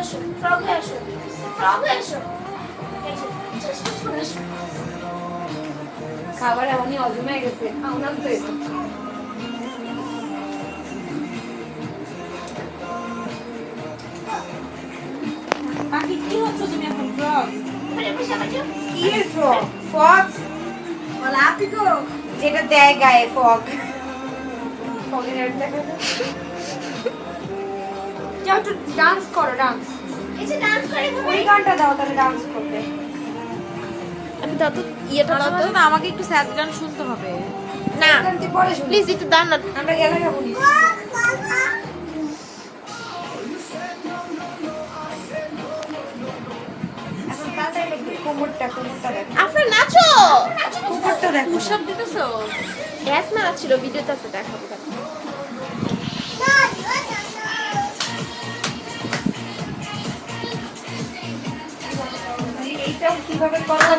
আসো, ফ্রগে আসো, ফ্রগে আসো। এই যে, চেষ্টা করে আসো। খাবার এমনই অজমে গেছে, খাওনাম তো এটা। বাকি কি হচ্ছে তুমি এখন ফ্রগ? আরে বসে আছো। কি এর ফ্রক? ফগ? বলা আপি গো যেটা দেয় গায়ে ফগ। ফগের অ্যাড দেখা যায়। যাও একটু ডান্স করো, ডান্স। এই যে ডান্স করে ওই গানটা দাও তাহলে ডান্স করবে। আমি দাও তো ইয়েটা দাও তো। না আমাকে একটু স্যাড গান শুনতে হবে। না গান তুই পরে শুনি। প্লিজ একটু দাও না। আমরা গেলে যাবো নি। এখন তাড়াতাড়ি একটু কোমরটা দেখো। আপনার নাচো। কোমরটা দেখো। পুশ-আপ দিতেছো? গ্যাস মারা ছিল ভিডিওতে আছে দেখাবো। এইটাও কিভাবে করো